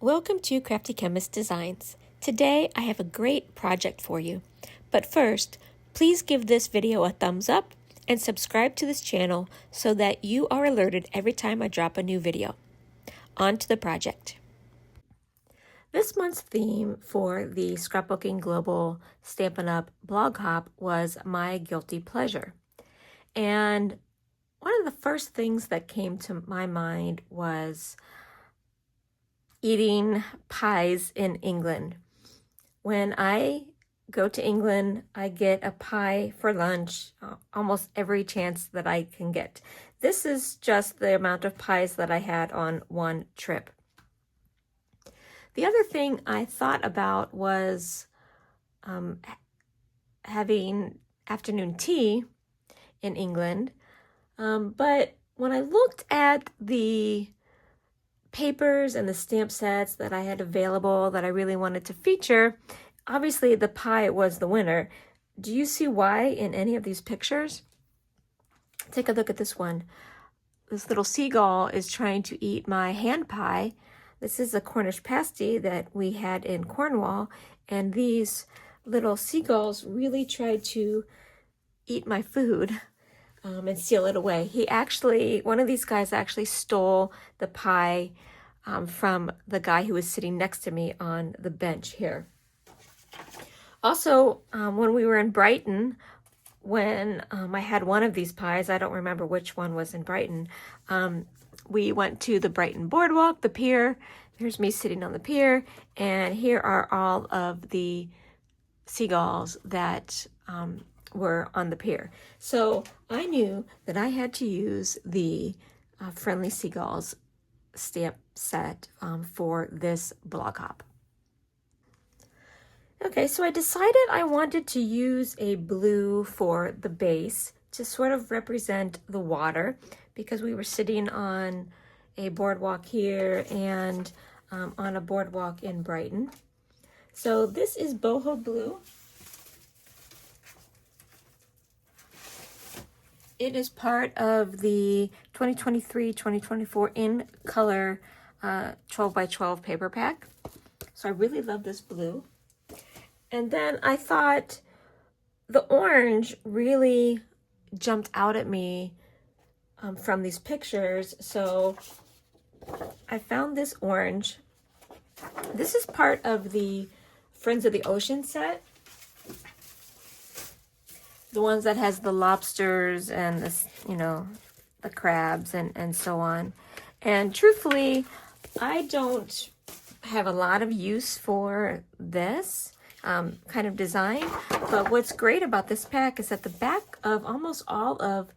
Welcome to Crafty Chemist Designs. Today I have a great project for you. But first, please give this video a thumbs up and subscribe to this channel so that you are alerted every time I drop a new video. On to the project. This month's theme for the Scrapbooking Global Stampin Up blog hop was my guilty pleasure. And one of the first things that came to my mind was eating pies in England. When I go to England, I get a pie for lunch almost every chance that I can get. This is just the amount of pies that I had on one trip. The other thing I thought about was having afternoon tea in England. But when I looked at the papers and the stamp sets that I had available that I really wanted to feature, obviously the pie was the winner. Do you see why in any of these pictures? Take a look at this one. This little seagull is trying to eat my hand pie. This is a Cornish pasty that we had in Cornwall, and these little seagulls really tried to eat my food and steal it away. One of these guys actually stole the pie from the guy who was sitting next to me on the bench here. Also, when we were in Brighton, when I had one of these pies, I don't remember which one was in Brighton, we went to the Brighton Boardwalk, the pier. There's me sitting on the pier, and here are all of the seagulls that were on the pier. So I knew that I had to use the Friendly Seagulls Stamp Set for this blog hop. Okay, so I decided I wanted to use a blue for the base to sort of represent the water, because we were sitting on a boardwalk here and on a boardwalk in Brighton. So this is Boho Blue. It is part of the 2023-2024 in color 12 by 12 paper pack. So I really love this blue. And then I thought the orange really jumped out at me from these pictures. So I found this orange. This is part of the Friends of the Ocean set. The ones that has the lobsters and the crabs and so on. And truthfully, I don't have a lot of use for this kind of design. But what's great about this pack is that the back of almost all of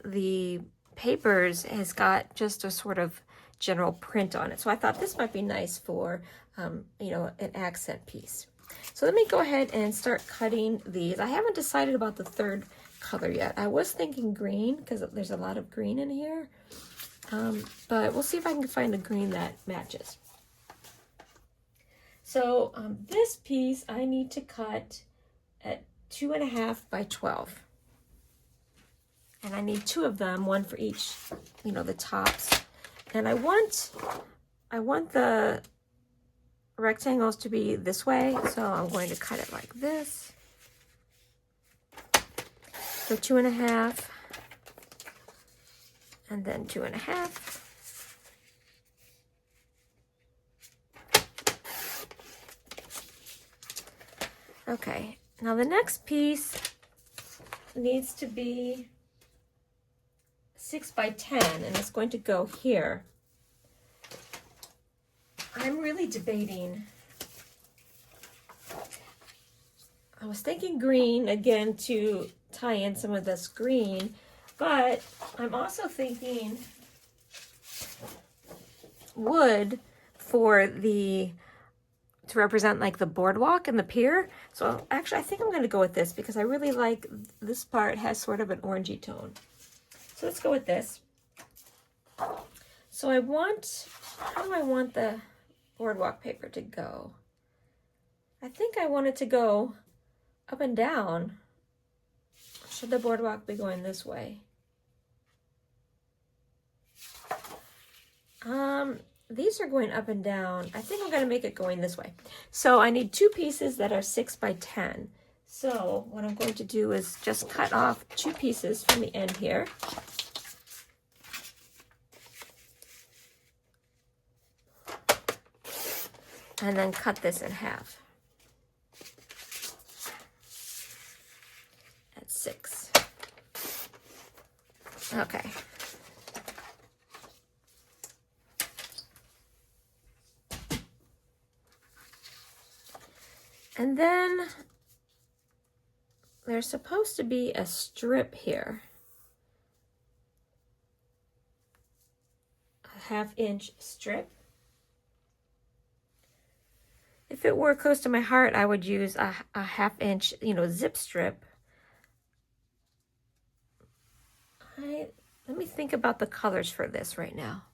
the papers has got just a sort of general print on it. So I thought this might be nice for, an accent piece. So let me go ahead and start cutting these. I haven't decided about the third color yet. I was thinking green because there's a lot of green in here, but we'll see if I can find a green that matches. So this piece I need to cut at 2.5 by 12. And I need two of them, one for each, the tops. And I want the rectangles to be this way, so I'm going to cut it like this. So 2.5, and then 2.5. Okay, now the next piece needs to be 6 by 10, and it's going to go here. I'm really debating. I was thinking green again to tie in some of this green, but I'm also thinking wood to represent like the boardwalk and the pier. So actually I think I'm going to go with this because I really like this part has sort of an orangey tone. So let's go with this. So how do I want the boardwalk paper to go? I think I want it to go up and down. Should the boardwalk be going this way? these are going up and down. I think I'm going to make it going this way. So I need 2 pieces that are 6 by 10. So what I'm going to do is just cut off 2 pieces from the end here. And then cut this in half at 6. Okay. And then there's supposed to be a strip here. A 1/2 inch strip. If it were close to my heart, I would use a 1/2 inch, zip strip. Let me think about the colors for this right now.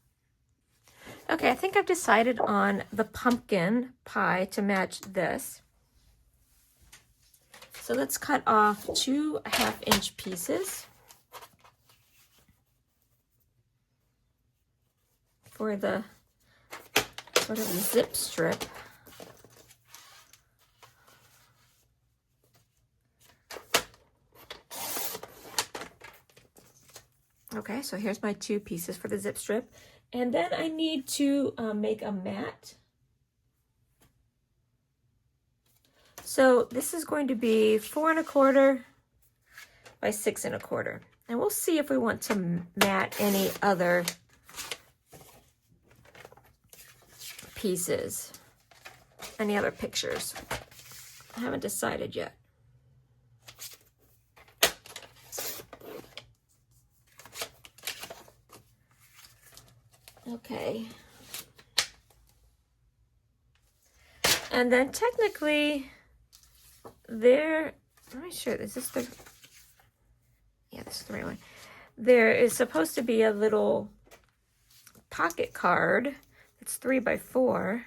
Okay, I think I've decided on the pumpkin pie to match this. So let's cut off 2 1/2 inch pieces for the sort of zip strip. Okay, so here's my 2 pieces for the zip strip. And then I need to make a mat. So this is going to be 4 1/4 by 6 1/4. And we'll see if we want to mat any other pieces, any other pictures. I haven't decided yet. Okay. And then technically there, let me show you, is this the, yeah, this is the right one. There is supposed to be a little pocket card. It's 3 by 4.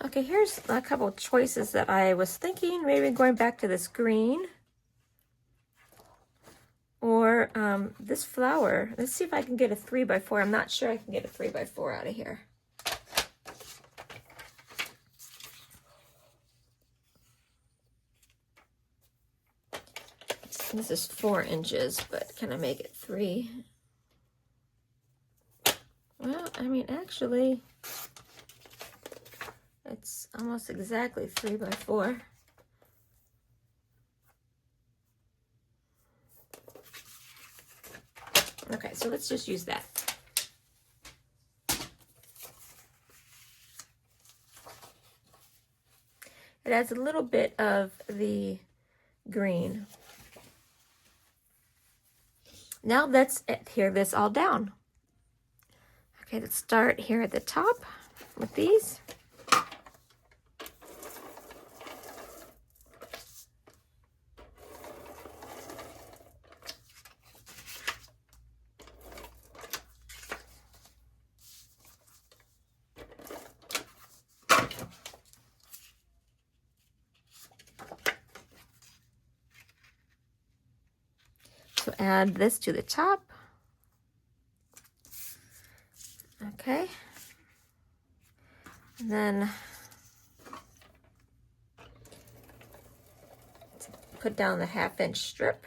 Okay, here's a couple choices that I was thinking, maybe going back to this green or this flower. Let's see if I can get a 3 by 4. I'm not sure I can get a 3 by 4 out of here. This is 4 inches, but can I make it 3? Well, I mean, actually, it's almost exactly 3 by 4. Okay, so let's just use that. It adds a little bit of the green. Now let's adhere this all down. Okay, let's start here at the top with these. So add this to the top. Okay. And then put down the 1/2 inch strip.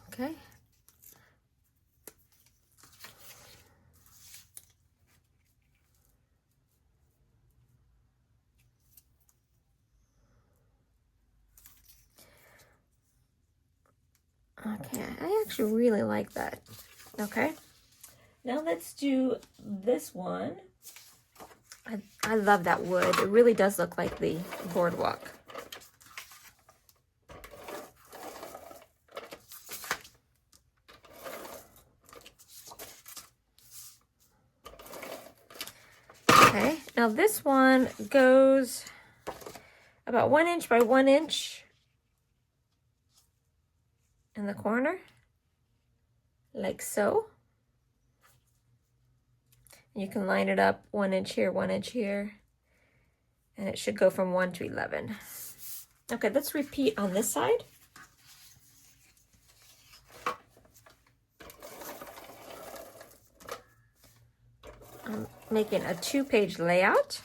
Okay. Okay, I actually really like that. Okay, now let's do this one. I love that wood. It really does look like the boardwalk. Okay, now this one goes about 1 inch by 1 inch. in the corner, like so. And you can line it up 1 inch here, 1 inch here, and it should go from 1 to 11. Okay, let's repeat on this side. I'm making a 2-page layout.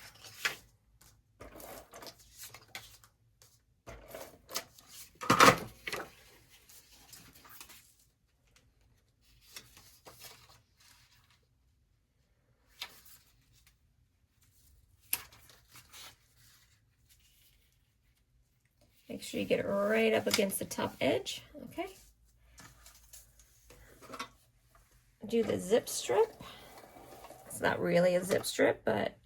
Make sure you get it right up against the top edge, okay? Do the zip strip. It's not really a zip strip, but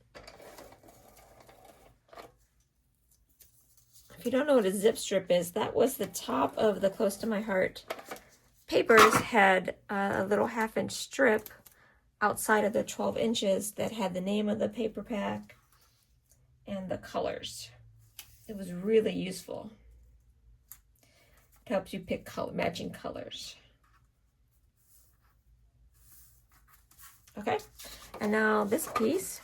if you don't know what a zip strip is, that was the top of the Close to My Heart papers had a little 1/2 inch strip outside of the 12 inches that had the name of the paper pack and the colors. It was really useful. It helps you pick matching colors. Okay, and now this piece.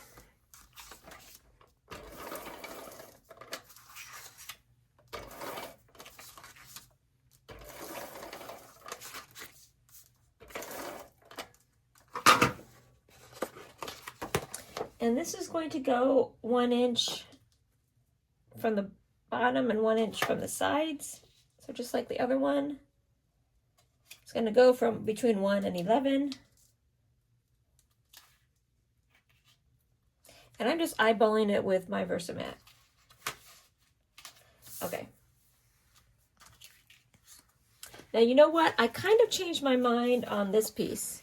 And this is going to go 1 inch from the bottom and 1 inch from the sides. So just like the other one. It's going to go from between 1 and 11. And I'm just eyeballing it with my Versamat. Okay. Now you know what? I kind of changed my mind on this piece.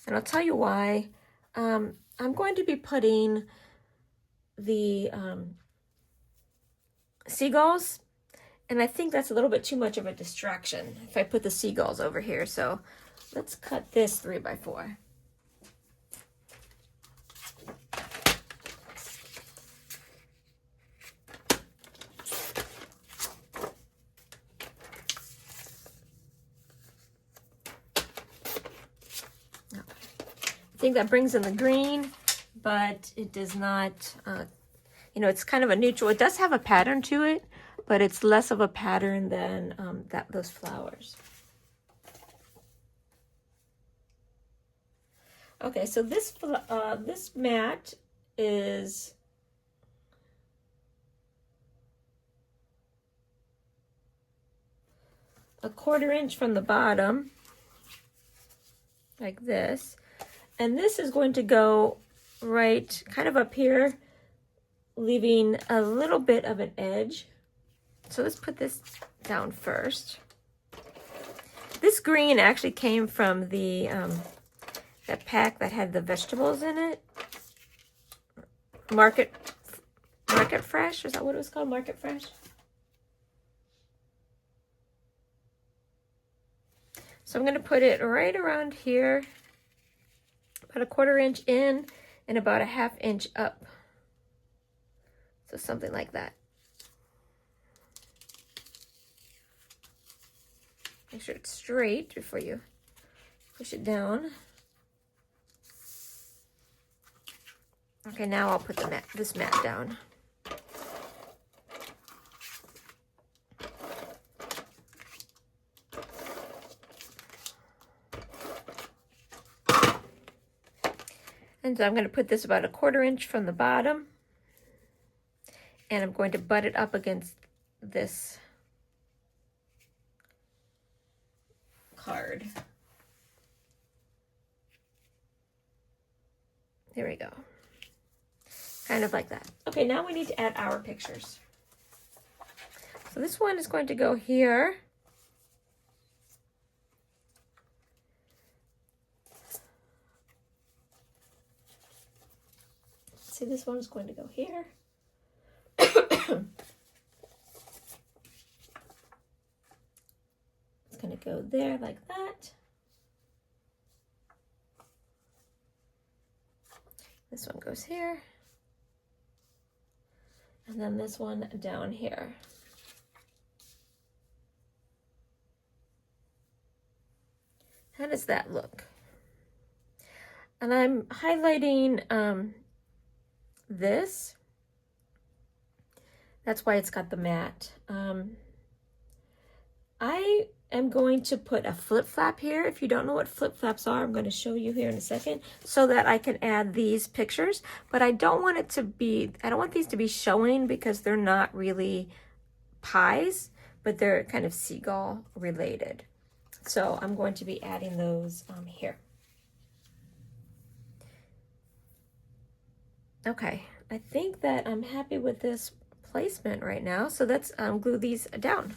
And I'll tell you why. I'm going to be putting the seagulls, and I think that's a little bit too much of a distraction if I put the seagulls over here. So let's cut this 3x4. I think that brings in the green, but it does not, you know, it's kind of a neutral. It does have a pattern to it, but it's less of a pattern than those flowers. Okay, so this mat is a 1/4 inch from the bottom, like this. And this is going to go right kind of up here, leaving a little bit of an edge. So let's put this down first. This green actually came from the that pack that had the vegetables in it. Market Fresh, is that what it was called? Market Fresh? So I'm going to put it right around here. About a 1/4 inch in and about a 1/2 inch up. So something like that. Make sure it's straight before you push it down. Okay, now I'll put this mat down. And so I'm going to put this about a 1/4 inch from the bottom. And I'm going to butt it up against this card. There we go. Kind of like that. Okay, now we need to add our pictures. So this one is going to go here. See, this one is going to go here. It's going to go there like that. This one goes here. And then this one down here. How does that look? And I'm highlighting this. That's why it's got the matte. I am going to put a flip flap here. If you don't know what flip flaps are, I'm going to show you here in a second so that I can add these pictures. But I don't want it to be, I don't want these to be showing because they're not really pies, but they're kind of seagull related. So I'm going to be adding those here. Okay, I think that I'm happy with this placement right now. So let's glue these down.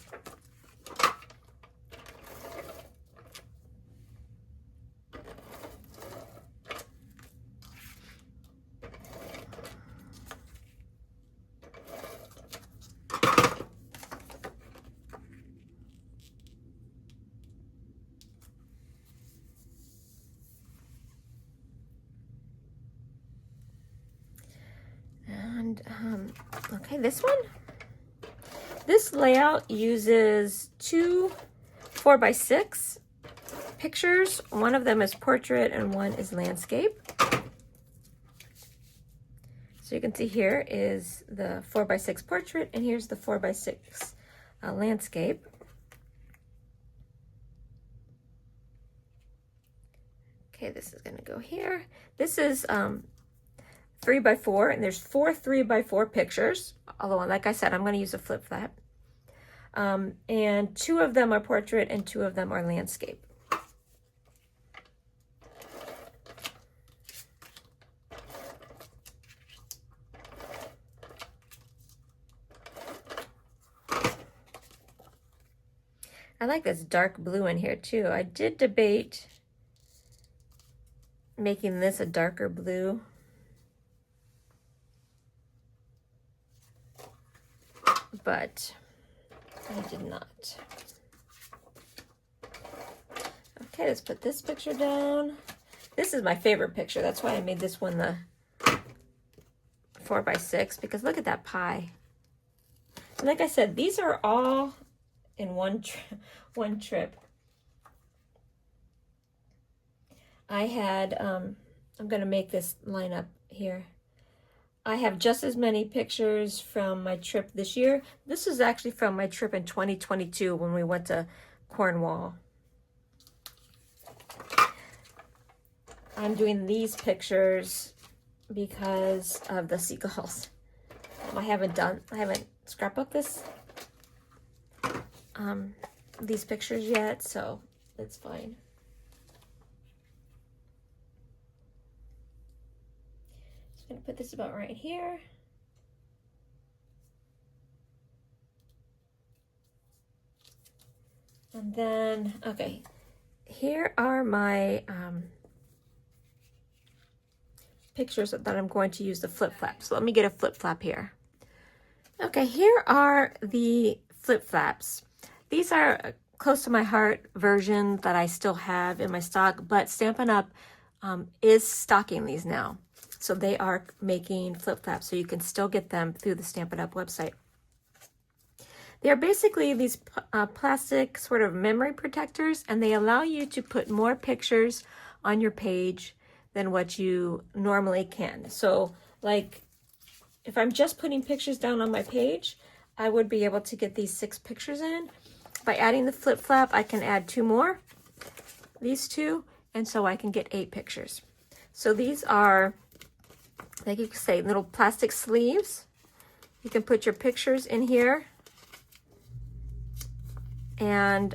And okay, this one. This layout uses two 4x6 pictures. One of them is portrait and one is landscape. So you can see here is the 4x6 portrait and here's the 4x6 landscape. Okay, this is going to go here. This is 3x4, and there's 4 3x4 pictures. Although, like I said, I'm going to use a flip flap. And 2 of them are portrait and 2 of them are landscape. I like this dark blue in here too. I did debate making this a darker blue. But I did not. Okay, let's put this picture down. This is my favorite picture. That's why I made this one the 4x6, because look at that pie. And like I said, these are all in one trip. I had, I'm going to make this line up here. I have just as many pictures from my trip this year. This is actually from my trip in 2022 when we went to Cornwall. I'm doing these pictures because of the seagulls. I haven't scrapbooked these pictures yet, so it's fine. Just gonna put this about right here. And then, okay, here are my pictures that I'm going to use the flip flap. So let me get a flip flap here. Okay, here are the flip flaps. These are close to my heart version that I still have in my stock, but Stampin' Up is stocking these now. So they are making flip flaps, so you can still get them through the Stampin' Up website. They are basically these plastic sort of memory protectors, and they allow you to put more pictures on your page than what you normally can. So like if I'm just putting pictures down on my page, I would be able to get these 6 pictures in. By adding the flip flap, I can add 2 more, these 2, and so I can get 8 pictures. So these are, like you could say, little plastic sleeves. You can put your pictures in here. And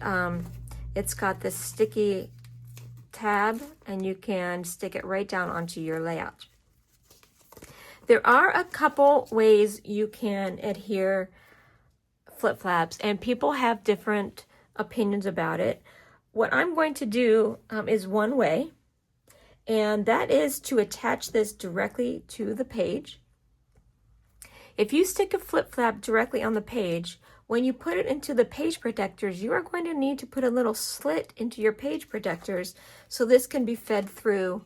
it's got this sticky tab, and you can stick it right down onto your layout. There are a couple ways you can adhere flip flaps, and people have different opinions about it. What I'm going to do is one way, and that is to attach this directly to the page. If you stick a flip flap directly on the page, when you put it into the page protectors, you are going to need to put a little slit into your page protectors so this can be fed through,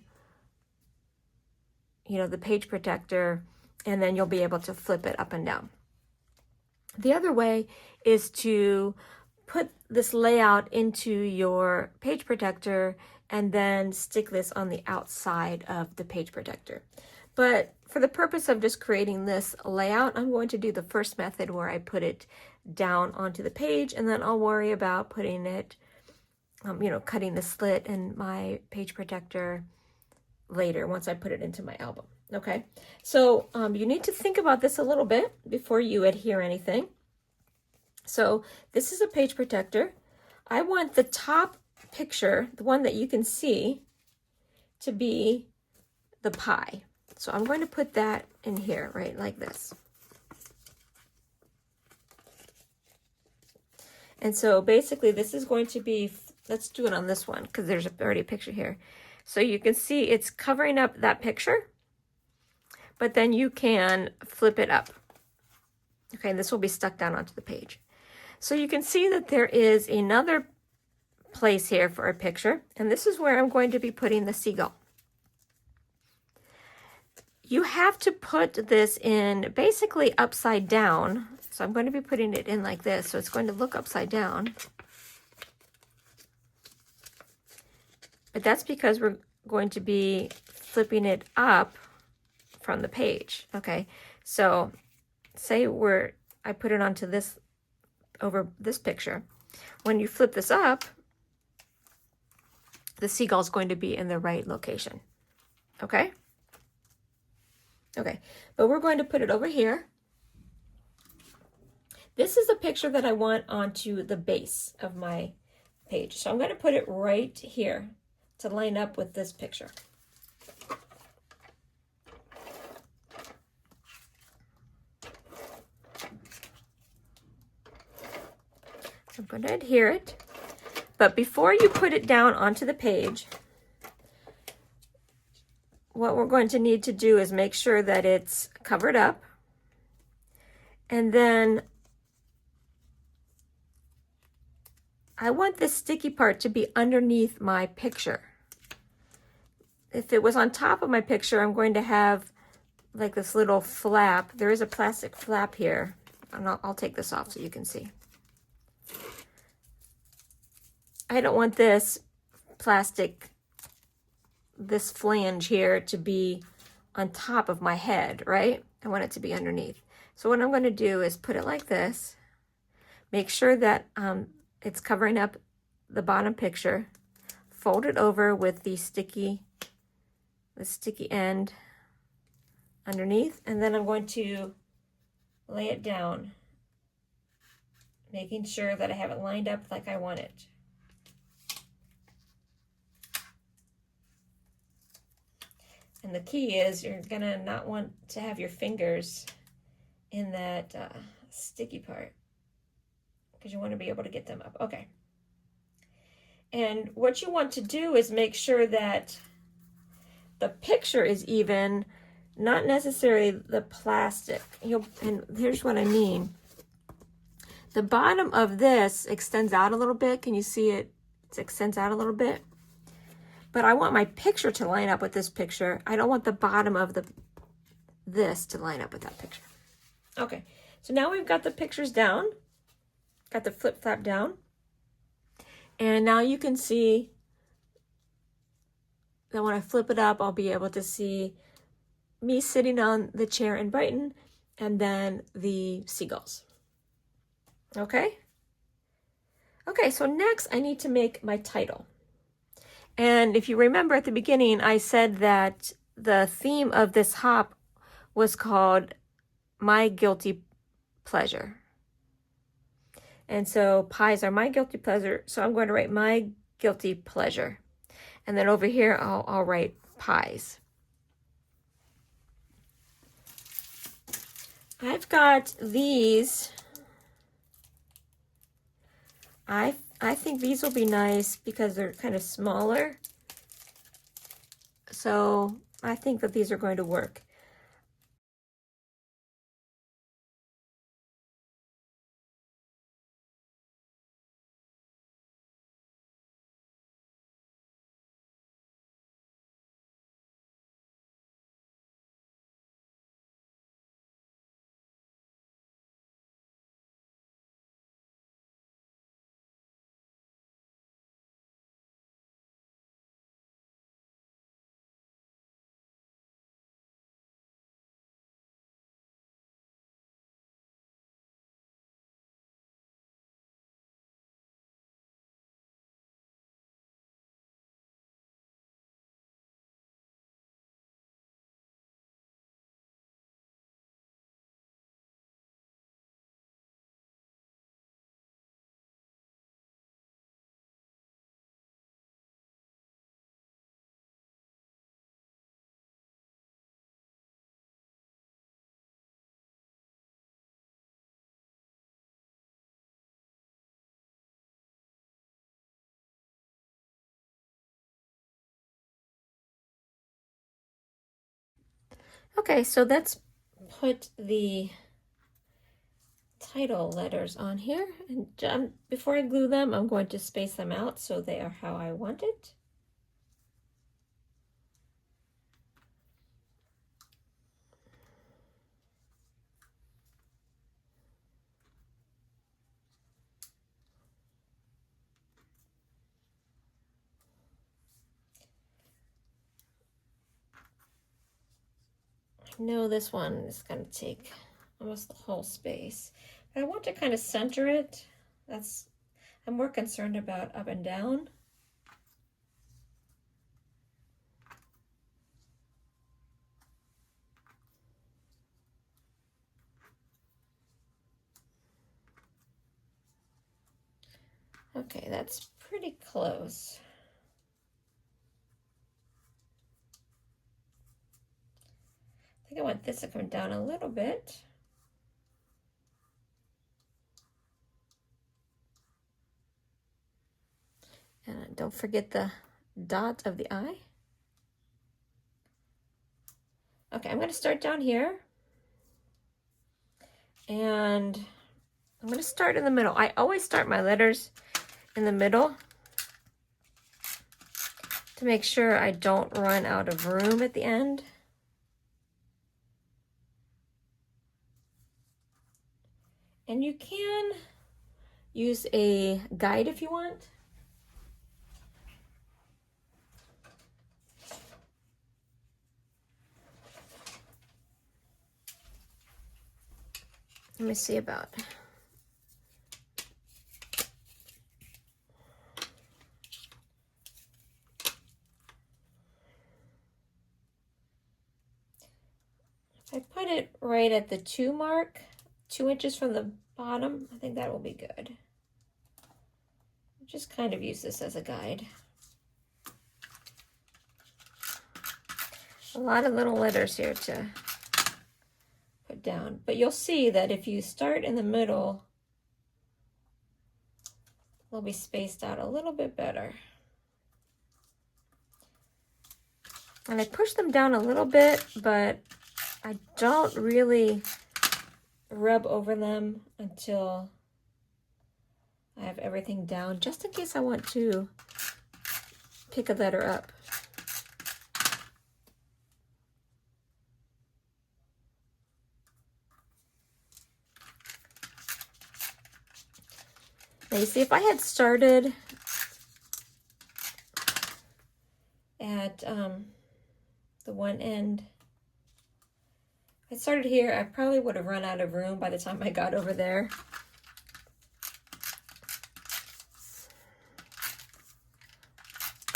you know, the page protector, and then you'll be able to flip it up and down. The other way is to put this layout into your page protector and then stick this on the outside of the page protector. But for the purpose of just creating this layout, I'm going to do the first method where I put it down onto the page, and then I'll worry about putting it, cutting the slit in my page protector later once I put it into my album. Okay, so you need to think about this a little bit before you adhere anything. So this is a page protector. I want the top picture, the one that you can see, to be the pie. So I'm going to put that in here, right, like this. And so basically this is going to be, let's do it on this one because there's already a picture here. So you can see it's covering up that picture, but then you can flip it up. Okay, and this will be stuck down onto the page. So you can see that there is another place here for a picture, and this is where I'm going to be putting the seagull. You have to put this in basically upside down. So I'm going to be putting it in like this, so it's going to look upside down. But that's because we're going to be flipping it up from the page. Okay, so say I put it onto this, over this picture. When you flip this up, the seagull is going to be in the right location. Okay? Okay, but we're going to put it over here. This is the picture that I want onto the base of my page. So I'm going to put it right here to line up with this picture. I'm going to adhere it. But before you put it down onto the page, what we're going to need to do is make sure that it's covered up. And then I want this sticky part to be underneath my picture. If it was on top of my picture, I'm going to have like this little flap. There is a plastic flap here, and I'll take this off so you can see. I don't want this plastic, this flange here to be on top of my head, right? I want it to be underneath. So what I'm going to do is put it like this, make sure that it's covering up the bottom picture, fold it over with the sticky end underneath, and then I'm going to lay it down, making sure that I have it lined up like I want it. And the key is you're gonna not want to have your fingers in that sticky part, because you want to be able to get them up. Okay. And what you want to do is make sure that the picture is even, not necessarily the plastic. And here's what I mean. The bottom of this extends out a little bit. Can you see it? It extends out a little bit. But I want my picture to line up with this picture. I don't want the bottom of this to line up with that picture. Okay, so now we've got the pictures down, got the flip flap down. And now you can see that when I flip it up, I'll be able to see me sitting on the chair in Brighton and then the seagulls. Okay? Okay, so next I need to make my title. And if you remember at the beginning, I said that the theme of this hop was called My Guilty Pleasure. And so pies are my guilty pleasure, so I'm going to write My Guilty Pleasure. And then over here, I'll write pies. I've got these. I think these will be nice because they're kind of smaller. So I think that these are going to work. Okay, so let's put the title letters on here, and before I glue them, I'm going to space them out so they are how I want it. I know this one is going to take almost the whole space, but I want to kind of center it. I'm more concerned about up and down. Okay, that's pretty close. I think I want this to come down a little bit. And don't forget the dot of the eye. Okay, I'm going to start down here. And I'm going to start in the middle. I always start my letters in the middle to make sure I don't run out of room at the end. And you can use a guide if you want. Let me see about. If I put it right at the 2 mark, 2 inches from the bottom, I think that will be good. Just kind of use this as a guide. A lot of little letters here to put down, but you'll see that if you start in the middle, they'll be spaced out a little bit better. And I push them down a little bit, but I don't really rub over them until I have everything down, just in case I want to pick a letter up. Now you see, if I had started at the one end, if I started here, I probably would have run out of room by the time I got over there.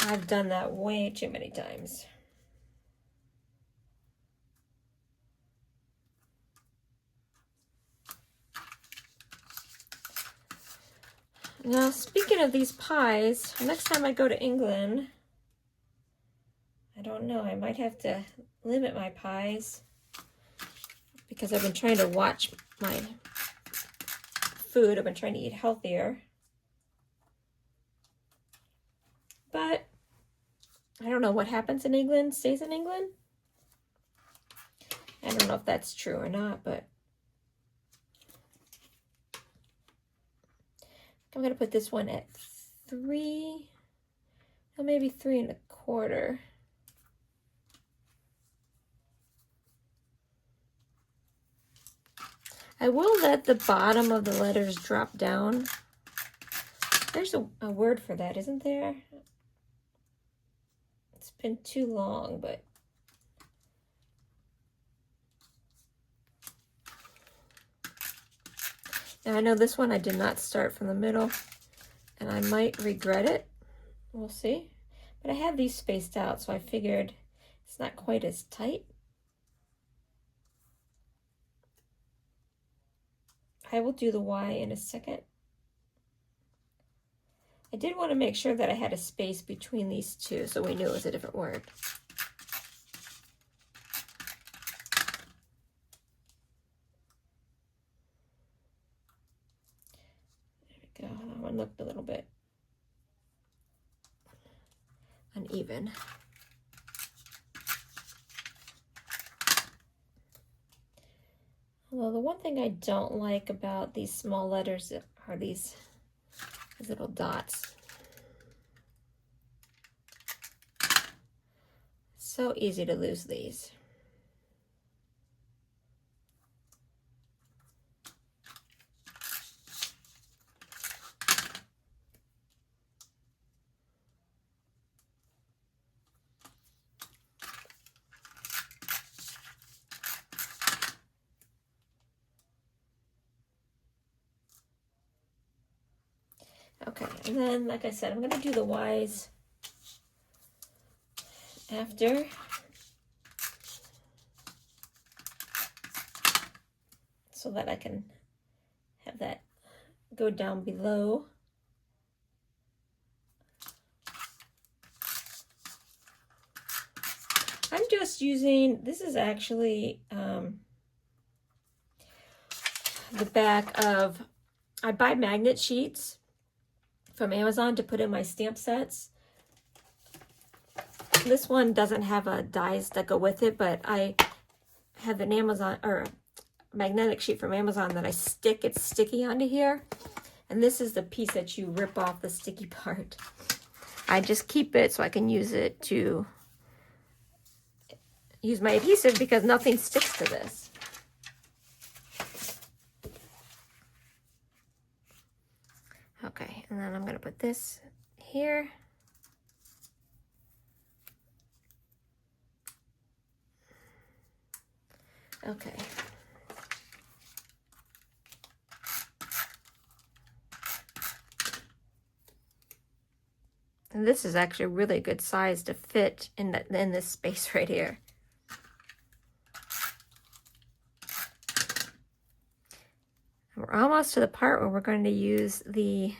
I've done that way too many times. Now, speaking of these pies, next time I go to England, I don't know, I might have to limit my pies because I've been trying to watch my food. I've been trying to eat healthier. But I don't know what happens in England stays in England. I don't know if that's true or not, but I'm going to put this one at 3, or maybe 3 1/4. I will let the bottom of the letters drop down. There's a word for that, isn't there? It's been too long, but now I know this one I did not start from the middle, and I might regret it. We'll see. But I have these spaced out, so I figured it's not quite as tight. I will do the Y in a second. I did want to make sure that I had a space between these two so we knew it was a different word. There we go. That one looked a little bit uneven. Although the one thing I don't like about these small letters are these little dots. So easy to lose these. Okay, and then, like I said, I'm going to do the Y's after. So that I can have that go down below. I'm just using, this is actually the back of, I buy magnet sheets from Amazon to put in my stamp sets. This one doesn't have a dies that go with it, but I have an Amazon or magnetic sheet from Amazon that I stick. It's sticky onto here, and this is the piece that you rip off the sticky part. I just keep it so I can use it to use my adhesive because nothing sticks to this. Okay, and then I'm going to put this here. Okay. And this is actually a really good size to fit in this space right here. And we're almost to the part where we're going to use the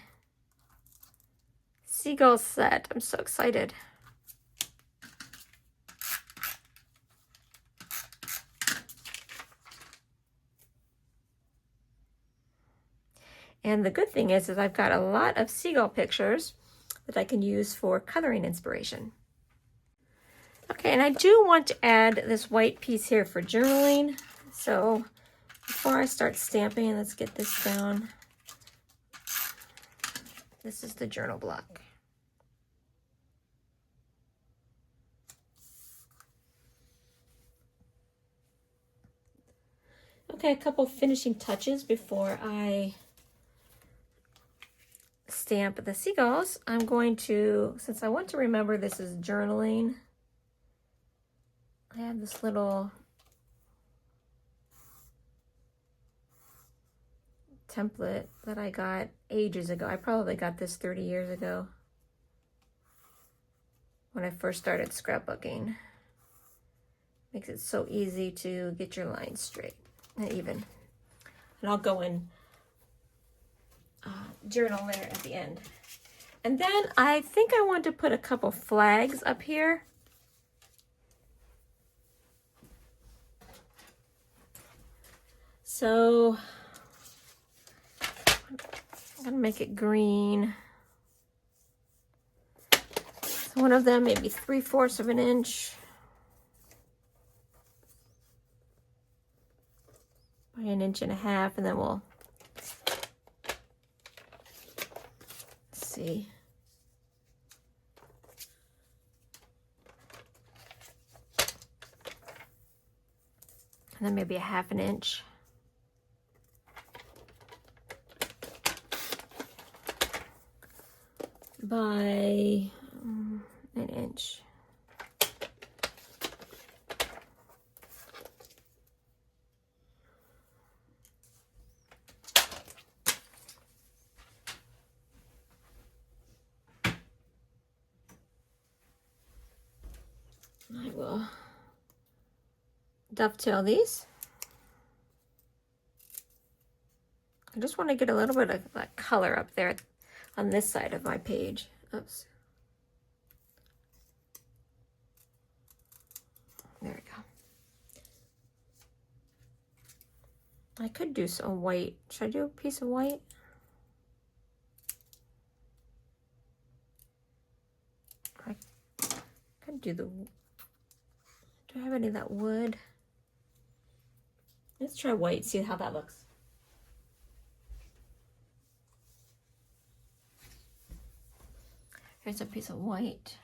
seagull set. I'm so excited. And the good thing is I've got a lot of seagull pictures that I can use for coloring inspiration. Okay, and I do want to add this white piece here for journaling. So before I start stamping, let's get this down. This is the journal block. Okay, a couple finishing touches before I stamp the seagulls. I'm going to, since I want to remember this is journaling, I have this little template that I got ages ago. I probably got this 30 years ago when I first started scrapbooking. Makes it so easy to get your lines straight and even. And I'll go in journal there at the end. And then I think I want to put a couple flags up here. So I'm gonna make it green. So one of them maybe 3/4 of an inch by 1.5 inches, and then we'll see. And then maybe 1/2 inch. By 1 inch. I will dovetail these. I just want to get a little bit of that color up there on this side of my page. Oops. There we go. I could do some white. Should I do a piece of white? I could do the, do I have any of that wood? Let's try white, see how that looks. Here's a piece of white.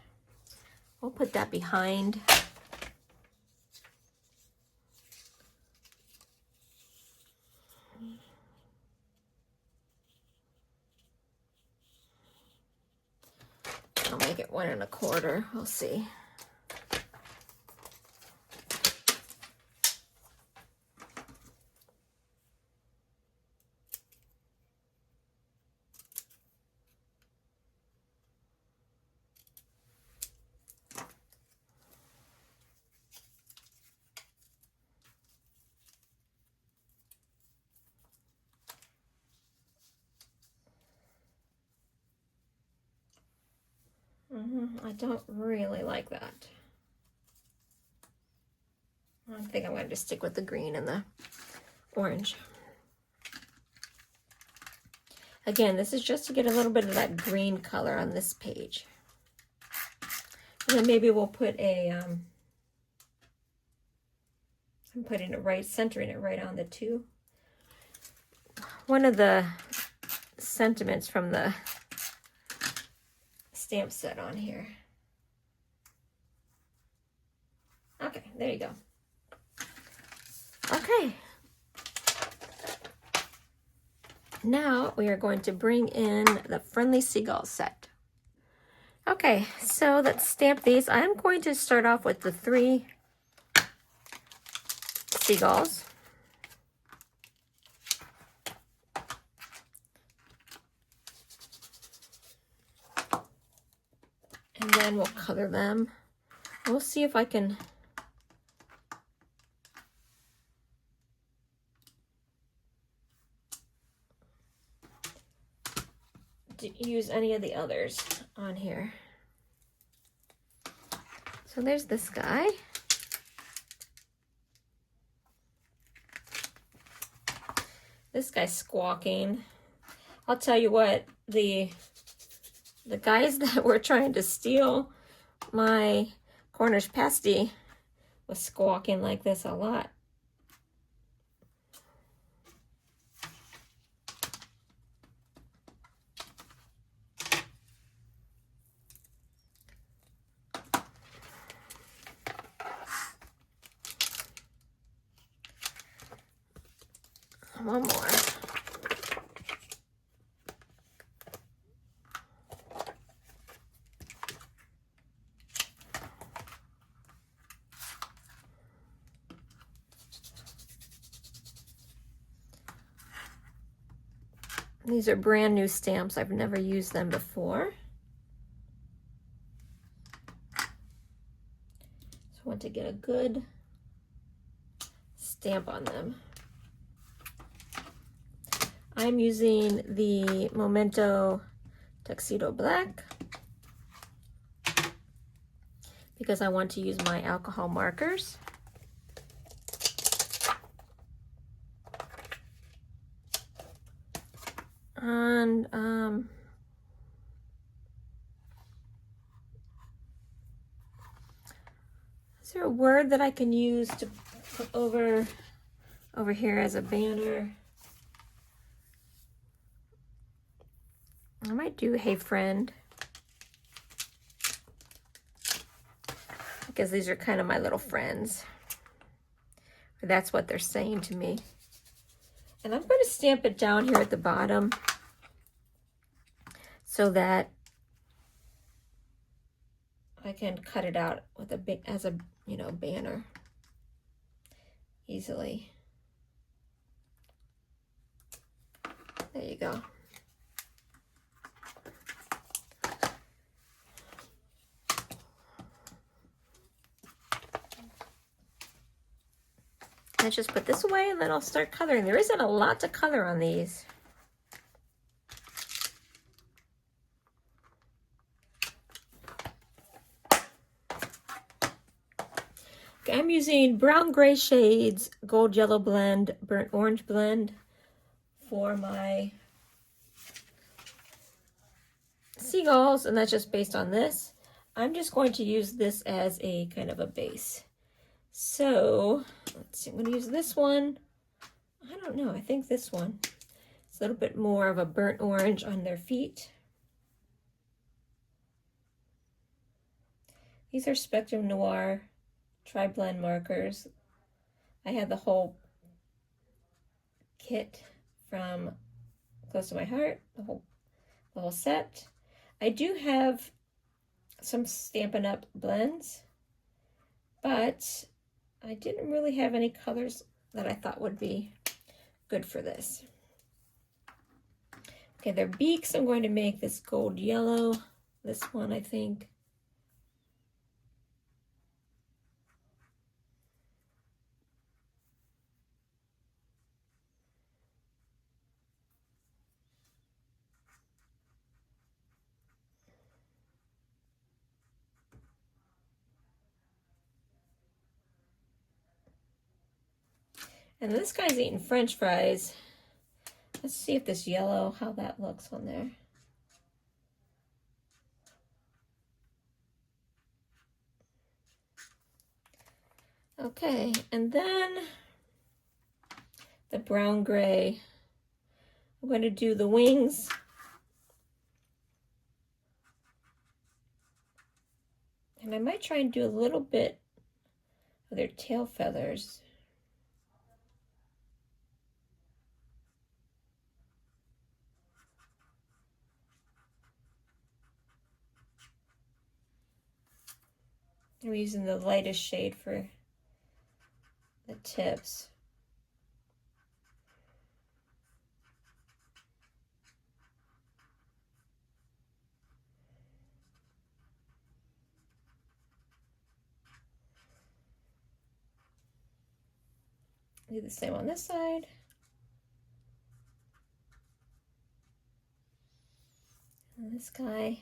We'll put that behind. I'll make it 1 1/4. We'll see. I don't really like that. I think I'm going to just stick with the green and the orange. Again, this is just to get a little bit of that green color on this page. And then maybe we'll put a, I'm putting it right, centering it right on the two. One of the sentiments from the stamp set on here. Okay, there you go. Okay. Now we are going to bring in the Friendly Seagulls set. Okay, so let's stamp these. I'm going to start off with the 3 seagulls. And then we'll color them. We'll see if I can use any of the others on here. So there's this guy. This guy's squawking. I'll tell you what, the guys that were trying to steal my Cornish pasty was squawking like this a lot. One more. These are brand new stamps. I've never used them before. So I want to get a good stamp on them. I'm using the Momento Tuxedo Black because I want to use my alcohol markers. And is there a word that I can use to put over here as a banner? I might do "Hey Friend," because these are kind of my little friends. Or that's what they're saying to me. And I'm going to stamp it down here at the bottom so that I can cut it out with as a banner easily. There you go. Let's just put this away and then I'll start coloring. There isn't a lot to color on these. Okay, I'm using brown gray shades, gold yellow blend, burnt orange blend for my seagulls, and that's just based on this. I'm just going to use this as a kind of a base. So let's see, I'm going to use this one I don't know, I think this one. It's a little bit more of a burnt orange on their feet. These are Spectrum Noir Tri-Blend markers. I had the whole kit from Close to My Heart, the whole set. I do have some Stampin' Up blends, but I didn't really have any colors that I thought would be good for this. Okay, their beaks, I'm going to make this gold yellow, this one I think. And this guy's eating French fries. Let's see if this yellow, how that looks on there. Okay, and then the brown gray. I'm going to do the wings. And I might try and do a little bit of their tail feathers. I'm using the lightest shade for the tips. Do the same on this side. And this guy.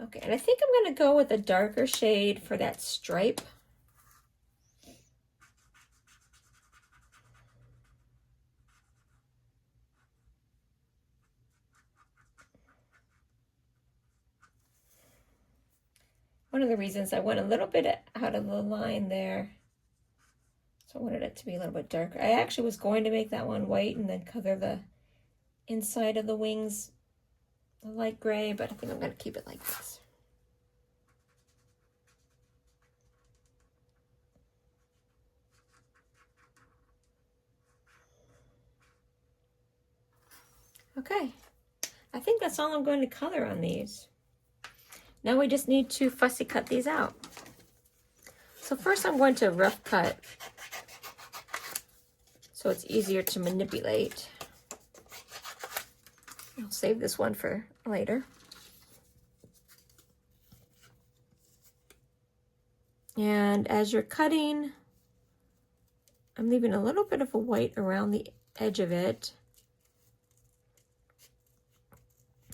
Okay, and I think I'm going to go with a darker shade for that stripe. One of the reasons I went a little bit out of the line there, so I wanted it to be a little bit darker. I actually was going to make that one white and then color the inside of the wings a light gray, but I think I'm going to keep it like this. Okay, I think that's all I'm going to color on these. Now we just need to fussy cut these out. So first I'm going to rough cut so it's easier to manipulate. I'll save this one for later. And as you're cutting, I'm leaving a little bit of a white around the edge of it.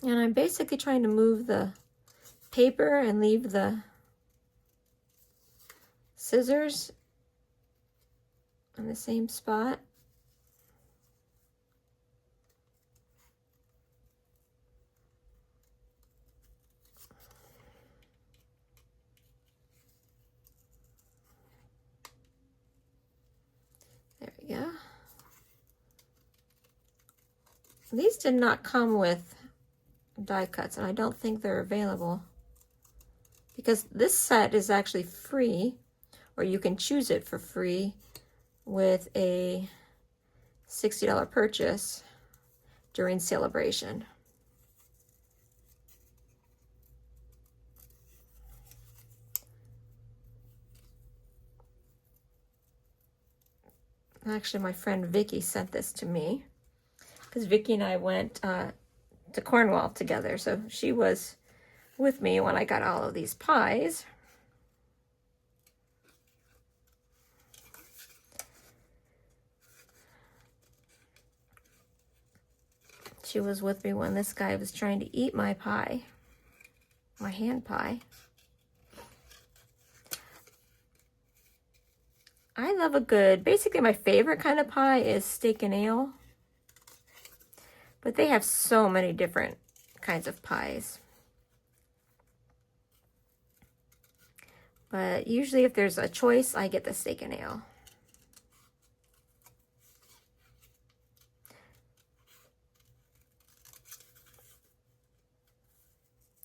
And I'm basically trying to move the paper and leave the scissors on the same spot. There we go. These did not come with die cuts, and I don't think they're available because this set is actually free, or you can choose it for free with a $60 purchase during celebration. Actually, my friend Vicky sent this to me because Vicky and I went to Cornwall together, so she was with me when I got all of these pies. She was with me when this guy was trying to eat my pie, my hand pie. I love a good, basically my favorite kind of pie is steak and ale. But they have so many different kinds of pies. But usually if there's a choice, I get the steak and ale.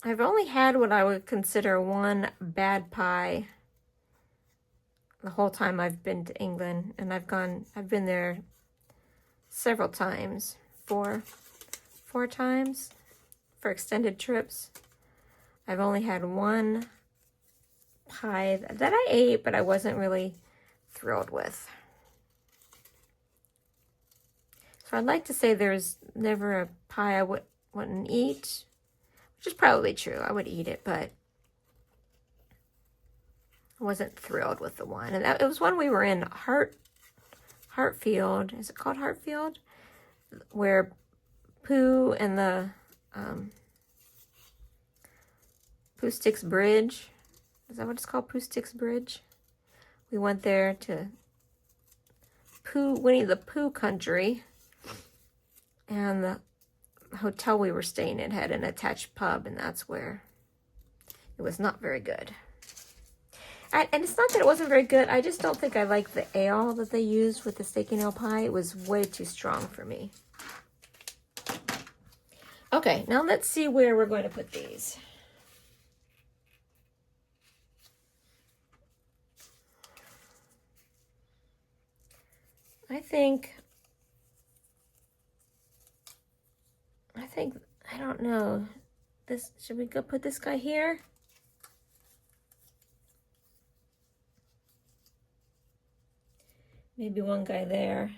I've only had what I would consider one bad pie the whole time I've been to England, and I've been there several times, four times for extended trips. I've only had one pie that I ate, but I wasn't really thrilled with. So I'd like to say there's never a pie I wouldn't eat, which is probably true. I would eat it, but I wasn't thrilled with the one. And it was one we were in Hartfield. Is it called Hartfield? Where Pooh and the Pooh Sticks Bridge. Is that what it's called? Pooh Sticks Bridge? We went there to Winnie the Pooh country. And the hotel we were staying in had an attached pub, and that's where it was not very good. And it's not that it wasn't very good. I just don't think I like the ale that they used with the steak and ale pie. It was way too strong for me. Okay, now let's see where we're going to put these. I don't know. Should we go put this guy here? Maybe one guy there.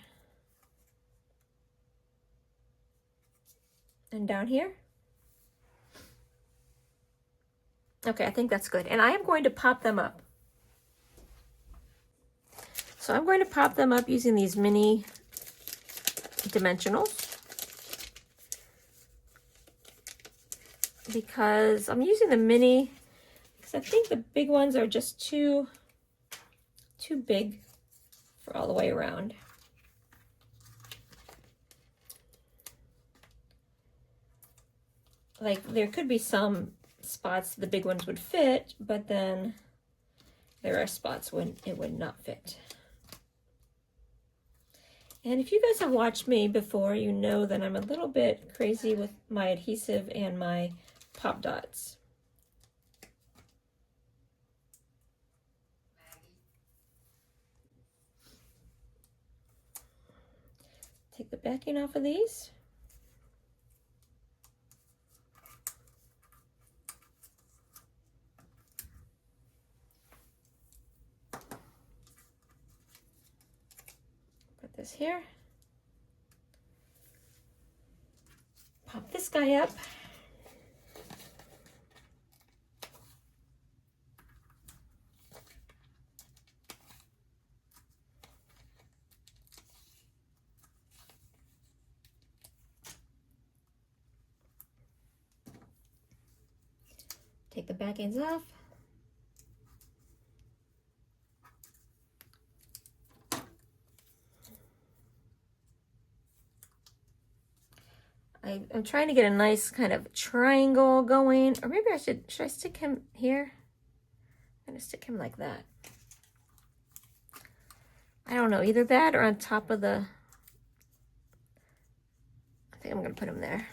And down here? Okay, I think that's good. And I am going to pop them up. So I'm going to pop them up using these mini dimensionals. Because I'm using the mini, because I think the big ones are just too big for all the way around. Like there could be some spots the big ones would fit, but then there are spots when it would not fit. And if you guys have watched me before, you know that I'm a little bit crazy with my adhesive and my pop dots. Take the backing off of these. Put this here. Pop this guy up. Take the back ends off. I'm trying to get a nice kind of triangle going, or maybe should I stick him here? I'm gonna stick him like that. I don't know, either that or on top of the, I think I'm gonna put him there.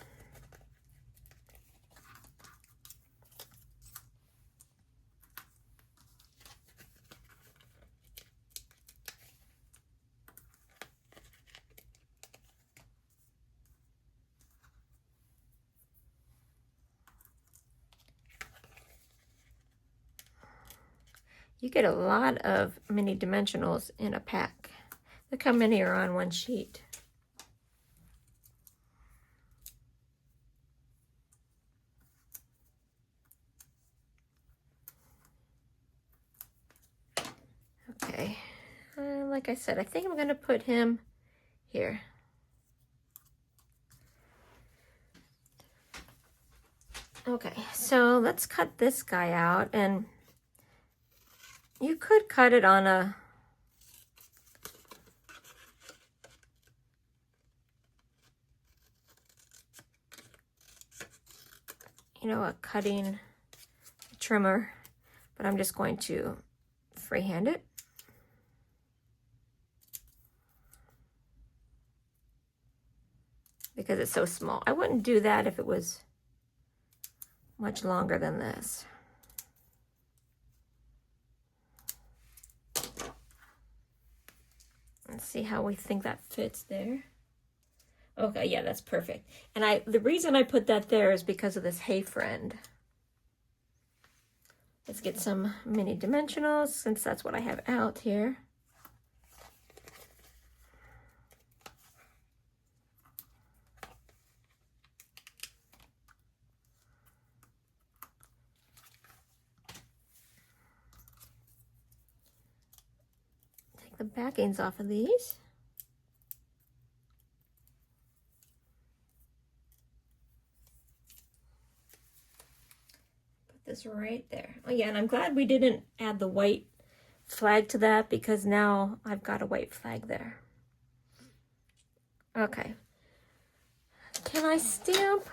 You get a lot of mini dimensionals in a pack. Look how many are on one sheet. Okay, like I said, I think I'm gonna put him here. Okay, so let's cut this guy out, and you could cut it on a a cutting trimmer, but I'm just going to freehand it. Because it's so small. I wouldn't do that if it was much longer than this. Let's see how we think that fits there. Okay, yeah, that's perfect. And the reason I put that there is because of this Hey Friend. Let's get some mini dimensionals since that's what I have out here. Take the backings off of these. This right there. Oh yeah, and I'm glad we didn't add the white flag to that because now I've got a white flag there. Okay. Can I stamp?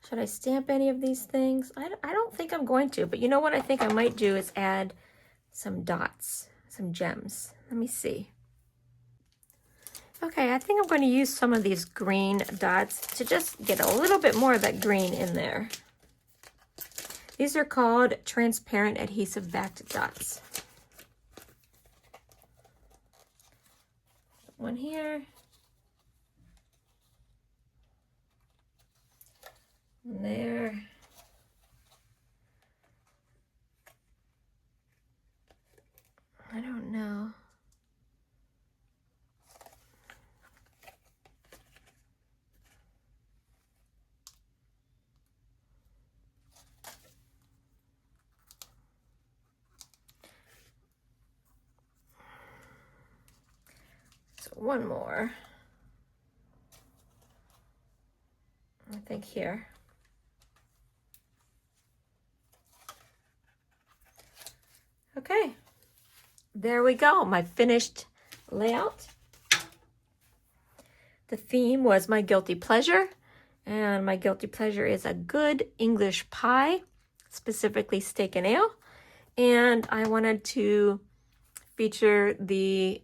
Should I stamp any of these things? I don't think I'm going to, but you know what I think I might do is add some dots, some gems. Let me see. Okay, I think I'm going to use some of these green dots to just get a little bit more of that green in there. These are called transparent adhesive backed dots. One here. One there. I don't know. One more, I think here. Okay, there we go, my finished layout. The theme was my guilty pleasure, and my guilty pleasure is a good English pie, specifically steak and ale, and I wanted to feature the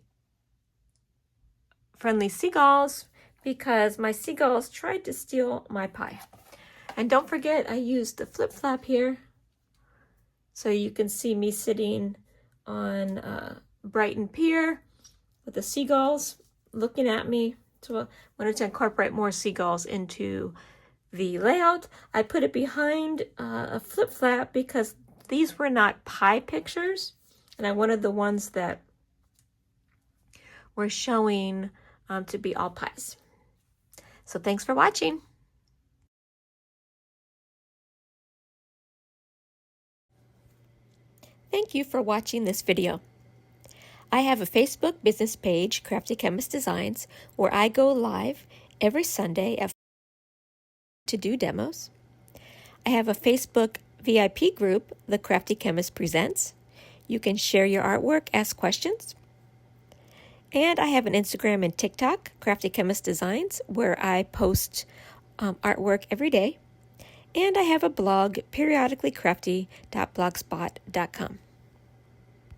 Friendly Seagulls because my seagulls tried to steal my pie. And don't forget, I used the flip flap here so you can see me sitting on Brighton Pier with the seagulls looking at me. So I wanted to incorporate more seagulls into the layout. I put it behind a flip flap because these were not pie pictures, and I wanted the ones that were showing to be all pies. So thanks for watching. Thank you for watching this video. I have a Facebook business page, Crafty Chemist Designs, where I go live every Sunday to do demos. I have a Facebook VIP group, The Crafty Chemist Presents. You can share your artwork, ask questions. And I have an Instagram and TikTok, Crafty Chemist Designs, where I post artwork every day. And I have a blog, periodicallycrafty.blogspot.com.